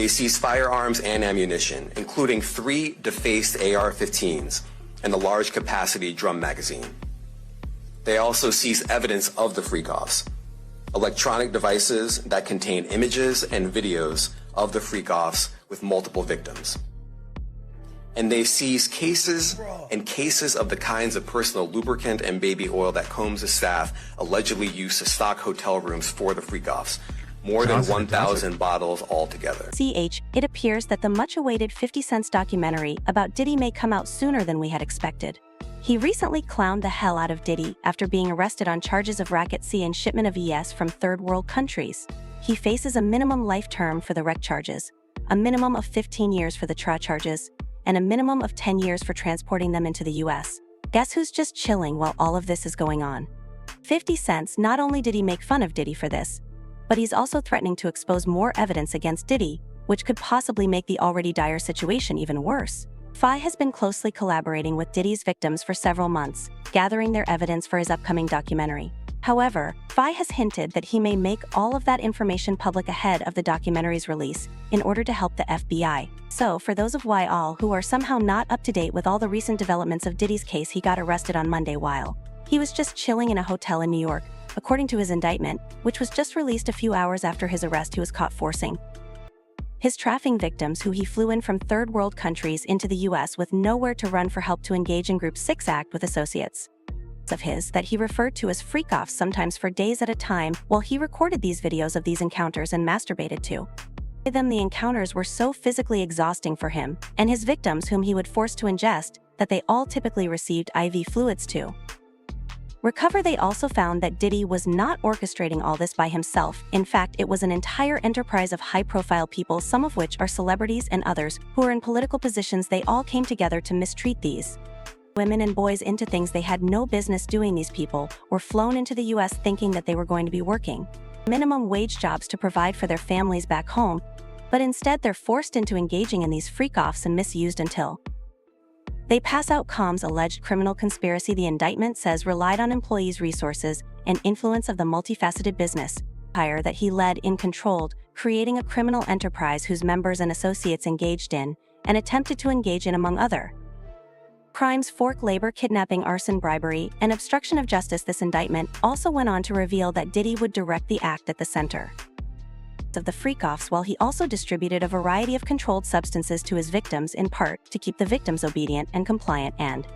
They seized firearms and ammunition, including 3 defaced AR-15s and a large capacity drum magazine. They also seized evidence of the freak-offs, electronic devices that contain images and videos of the freak-offs with multiple victims. And they seized cases and cases of the kinds of personal lubricant and baby oil that Combs' staff allegedly used to stock hotel rooms for the freak-offs. More than 1,000 bottles altogether. It appears that the much-awaited 50 Cent's documentary about Diddy may come out sooner than we had expected. He recently clowned the hell out of Diddy after being arrested on charges of racketeering and shipment of ES from third-world countries. He faces a minimum life term for the wreck charges, a minimum of 15 years for the TRA charges, and a minimum of 10 years for transporting them into the US. Guess who's just chilling while all of this is going on? 50 Cent. Not only did he make fun of Diddy for this, but he's also threatening to expose more evidence against Diddy, which could possibly make the already dire situation even worse. Fi has been closely collaborating with Diddy's victims for several months, gathering their evidence for his upcoming documentary. However, Fi has hinted that he may make all of that information public ahead of the documentary's release in order to help the FBI. So, for those of y'all who are somehow not up to date with all the recent developments of Diddy's case, he got arrested on Monday while he was just chilling in a hotel in New York, according to his indictment, which was just released a few hours after his arrest. He was caught forcing his trafficking victims who he flew in from third-world countries into the US with nowhere to run for help to engage in Group 6 act with associates of his that he referred to as freak-offs, sometimes for days at a time, while he recorded these videos of these encounters and masturbated to them. The encounters were so physically exhausting for him and his victims, whom he would force to ingest, that they all typically received IV fluids to recover. They also found that Diddy was not orchestrating all this by himself. In fact, it was an entire enterprise of high-profile people, some of which are celebrities and others who are in political positions. They all came together to mistreat these women and boys into things they had no business doing. These people were flown into the US thinking that they were going to be working minimum wage jobs to provide for their families back home, but instead they're forced into engaging in these freak-offs and misused until they pass out. Combs' alleged criminal conspiracy, the indictment says, relied on employees' resources and influence of the multifaceted business empire that he led and controlled, creating a criminal enterprise whose members and associates engaged in and attempted to engage in, among other crimes, forced labor, kidnapping, arson, bribery, and obstruction of justice. This indictment also went on to reveal that Diddy would direct the act at the center of the freak-offs, while he also distributed a variety of controlled substances to his victims, in part to keep the victims obedient and compliant. And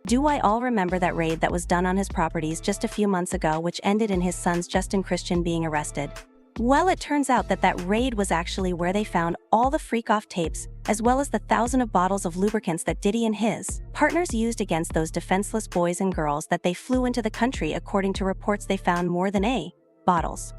do I all remember that raid that was done on his properties just a few months ago, which ended in his sons Justin Christian being arrested? Well, it turns out that that raid was actually where they found all the freak-off tapes, as well as the thousands of bottles of lubricants that Diddy and his partners used against those defenseless boys and girls that they flew into the country. According to reports, they found more than bottles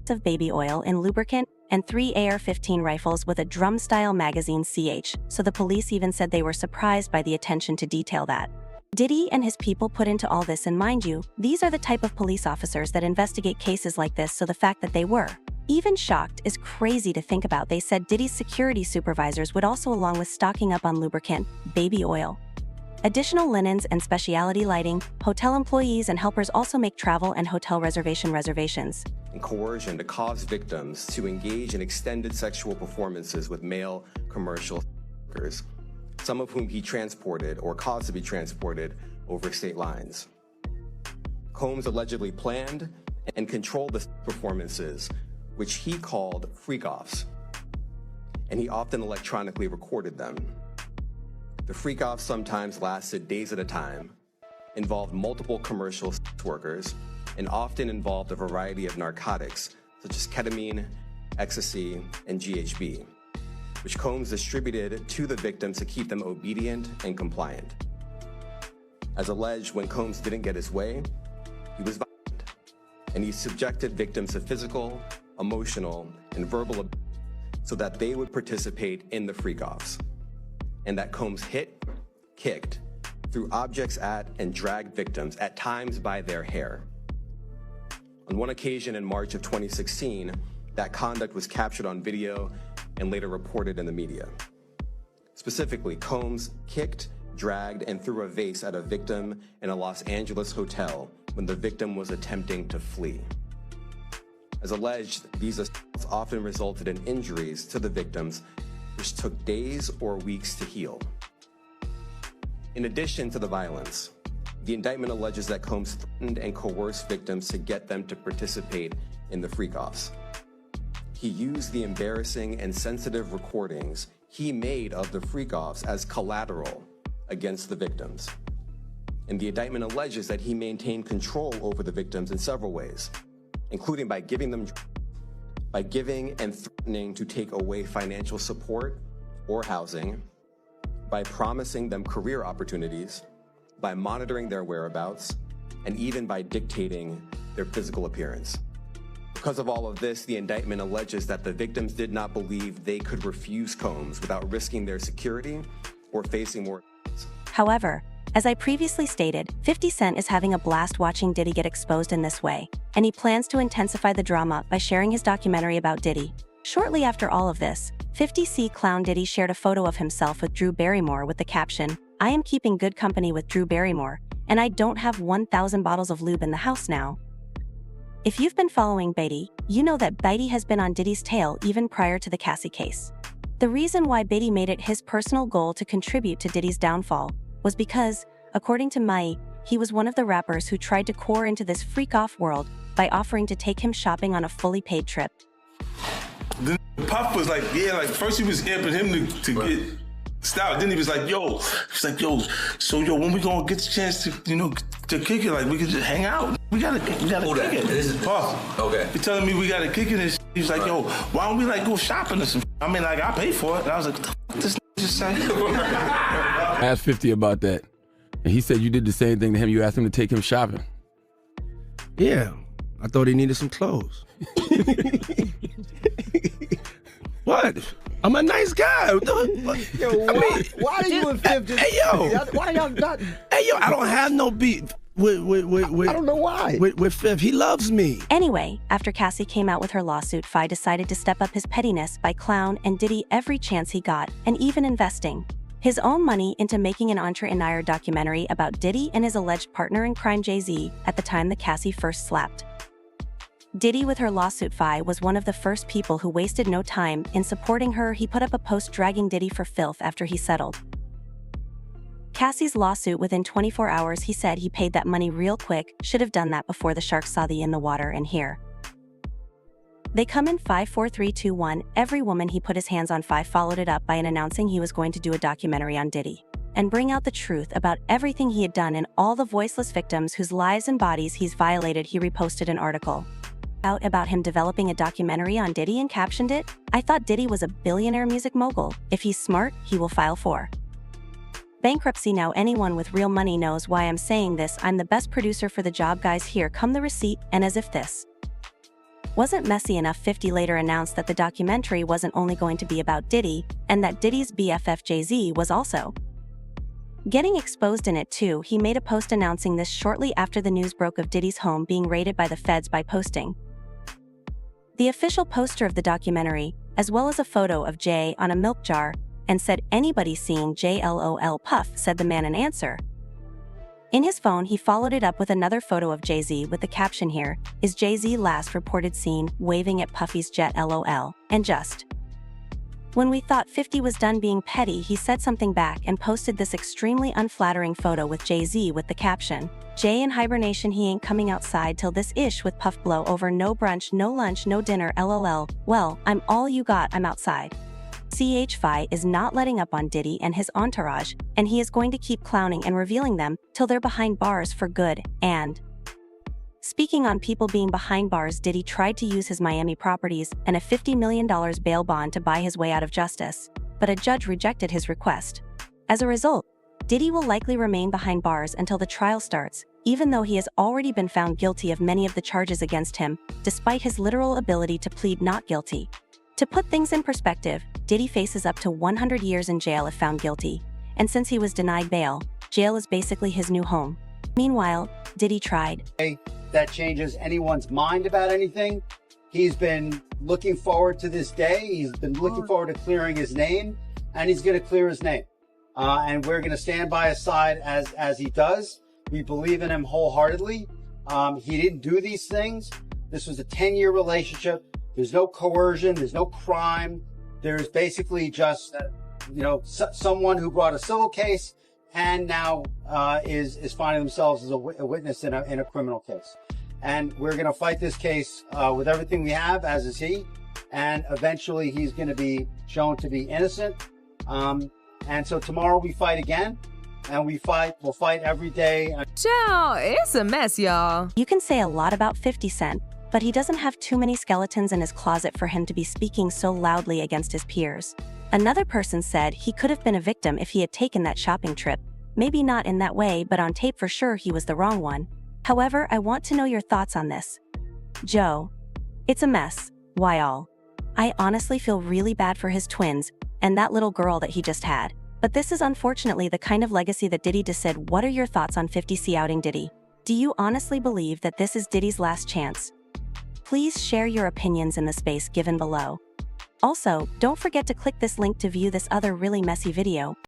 of baby oil and lubricant and 3 AR-15 rifles with a drum-style magazine. So the police even said they were surprised by the attention to detail that Diddy and his people put into all this. And mind you, these are the type of police officers that investigate cases like this, so the fact that they were even shocked is crazy to think about. They said Diddy's security supervisors would also, along with stocking up on lubricant, baby oil, additional linens, and specialty lighting, hotel employees and helpers also make travel and hotel reservations. And coercion to cause victims to engage in extended sexual performances with male commercial workers, some of whom he transported or caused to be transported over state lines. Combs allegedly planned and controlled the performances, which he called freak-offs, and he often electronically recorded them. The freak-offs sometimes lasted days at a time, involved multiple commercial sex workers, and often involved a variety of narcotics such as ketamine, ecstasy, and GHB, which Combs distributed to the victims to keep them obedient and compliant. As alleged, when Combs didn't get his way, he was violent, and he subjected victims to physical, emotional, and verbal abuse so that they would participate in the freak-offs, and that Combs hit, kicked, threw objects at, and dragged victims, at times by their hair. On one occasion in March of 2016, that conduct was captured on video and later reported in the media. Specifically, Combs kicked, dragged, and threw a vase at a victim in a Los Angeles hotel when the victim was attempting to flee. As alleged, these assaults often resulted in injuries to the victims, which took days or weeks to heal. In addition to the violence, the indictment alleges that Combs threatened and coerced victims to get them to participate in the freak-offs. He used the embarrassing and sensitive recordings he made of the freak-offs as collateral against the victims. And the indictment alleges that he maintained control over the victims in several ways, including by giving and threatening to take away financial support or housing, by promising them career opportunities, by monitoring their whereabouts, and even by dictating their physical appearance. Because of all of this, the indictment alleges that the victims did not believe they could refuse Combs without risking their security or facing more. However, as I previously stated, 50 Cent is having a blast watching Diddy get exposed in this way, and he plans to intensify the drama by sharing his documentary about Diddy. Shortly after all of this, 50 Clown Diddy shared a photo of himself with Drew Barrymore with the caption, "I am keeping good company with Drew Barrymore, and I don't have 1,000 bottles of lube in the house now." If you've been following Beatty, you know that Beatty has been on Diddy's tail even prior to the Cassie case. The reason why Beatty made it his personal goal to contribute to Diddy's downfall was because, according to Mai, he was one of the rappers who tried to core into this freak-off world by offering to take him shopping on a fully paid trip. The Puff was like, yeah, like first he was amping him to get stout. Then he was like, yo, so when we gonna get the chance to, to kick it, like we could just hang out. We gotta kick it. This is Puff. Okay. He telling me we gotta kick it and shit. He was like, yo, why don't we like go shopping or some shit? I mean, like I pay for it. And I was like, what the fuck this just say? I asked 50 about that. And he said you did the same thing to him. You asked him to take him shopping. Yeah, I thought he needed some clothes. What? I'm a nice guy. Yo, why are you and Fifth just... Hey, yo. Why y'all not... Hey, yo, I don't have no beef with I don't know why. With Fifth. He loves me. Anyway, after Cassie came out with her lawsuit, Fi decided to step up his pettiness by Clown and Diddy every chance he got, and even investing his own money into making an entre-en-ire documentary about Diddy and his alleged partner in crime Jay-Z at the time that Cassie first slapped Diddy with her lawsuit. Fi was one of the first people who wasted no time in supporting her. He put up a post dragging Diddy for filth after he settled Cassie's lawsuit within 24 hours. He said he paid that money real quick, should have done that before the sharks saw the in the water, and here they come in 5, 4, 3, 2, 1. Every woman he put his hands on. Fi followed it up by announcing he was going to do a documentary on Diddy and bring out the truth about everything he had done and all the voiceless victims whose lives and bodies he's violated. He reposted an article out about him developing a documentary on Diddy and captioned it, "I thought Diddy was a billionaire music mogul. If he's smart, he will file for bankruptcy now. Anyone with real money knows why I'm saying this. I'm the best producer for the job, guys. Here come the receipt." And as if this wasn't messy enough, 50 later announced that the documentary wasn't only going to be about Diddy, and that Diddy's BFF Jay-Z was also getting exposed in it too. He made a post announcing this shortly after the news broke of Diddy's home being raided by the feds by posting the official poster of the documentary, as well as a photo of Jay on a milk jar, and said, "Anybody seeing Jay? LOL Puff," said the man in answer. In his phone, he followed it up with another photo of Jay-Z with the caption, "Here is Jay-Z last reported seen waving at Puffy's jet, LOL." And just when we thought 50 was done being petty, he said something back and posted this extremely unflattering photo with Jay-Z with the caption, "Jay in hibernation, he ain't coming outside till this ish with Puff blow over. No brunch, no lunch, no dinner, LOL. Well, I'm all you got, I'm outside." Fi is not letting up on Diddy and his entourage, and he is going to keep clowning and revealing them till they're behind bars for good. And speaking on people being behind bars, Diddy tried to use his Miami properties and a $50 million bail bond to buy his way out of justice, but a judge rejected his request. As a result, Diddy will likely remain behind bars until the trial starts, even though he has already been found guilty of many of the charges against him, despite his literal ability to plead not guilty. To put things in perspective, Diddy faces up to 100 years in jail if found guilty, and since he was denied bail, jail is basically his new home. Meanwhile, Diddy tried. That changes anyone's mind about anything. He's been looking forward to this day. He's been looking forward to clearing his name, and he's going to clear his name. And we're going to stand by his side as he does. We believe in him wholeheartedly. He didn't do these things. This was a 10-year relationship. There's no coercion. There's no crime. There's basically just, someone who brought a civil case and now is finding themselves as a witness in a criminal case. And we're going to fight this case with everything we have, as is he. And eventually he's going to be shown to be innocent. And so tomorrow we fight again. And we'll fight every day. Child, it's a mess, y'all. You can say a lot about 50 Cent, but he doesn't have too many skeletons in his closet for him to be speaking so loudly against his peers. Another person said he could have been a victim if he had taken that shopping trip. Maybe not in that way, but on tape for sure he was the wrong one. However, I want to know your thoughts on this. Joe, it's a mess. Why all? I honestly feel really bad for his twins and that little girl that he just had. But this is unfortunately the kind of legacy that Diddy just said. What are your thoughts on 50 Cent outing Diddy? Do you honestly believe that this is Diddy's last chance? Please share your opinions in the space given below. Also, don't forget to click this link to view this other really messy video.